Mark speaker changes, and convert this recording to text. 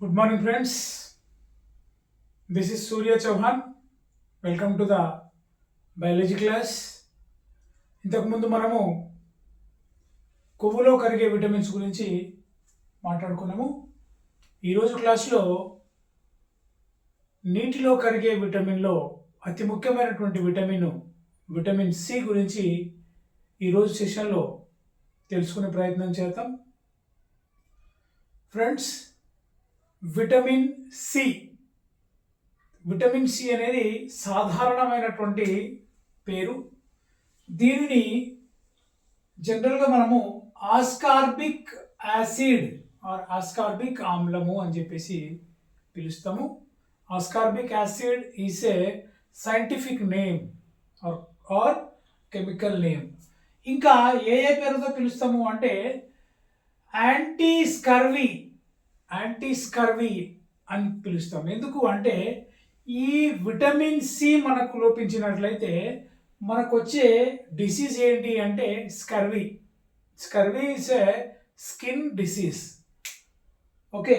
Speaker 1: Good morning, friends. This is Surya Chauhan. Welcome to the biology class. ఇంతకుముందు మనము కొవ్వులో కరిగే vitamins గురించి మాట్లాడుకున్నాము. ఈరోజు క్లాస్లో నీటిలో కరిగే విటమిన్లో అతి ముఖ్యమైనటువంటి విటమిన్ సి గురించి ఈరోజు సెషన్లో తెలుసుకునే ప్రయత్నం చేద్దాం. ఫ్రెండ్స్, విటమిన్ సి అనేది సాధారణమైనటువంటి పేరు. దీనిని జనరల్గా మనము ఆస్కార్బిక్ యాసిడ్ ఆర్ ఆస్కార్బిక్ ఆమ్లము అని చెప్పేసి పిలుస్తాము. Ascorbic acid is a scientific name or chemical name. ఇంకా ఏ పేరుతో పిలుస్తాము అంటే యాంటీ స్కర్వీ అని పిలుస్తాం. ఎందుకు అంటే ఈ విటమిన్ సి మనకు లోపించినట్లయితే మనకు వచ్చే డిసీజ్ ఏంటి అంటే scurvy is a skin disease. Okay,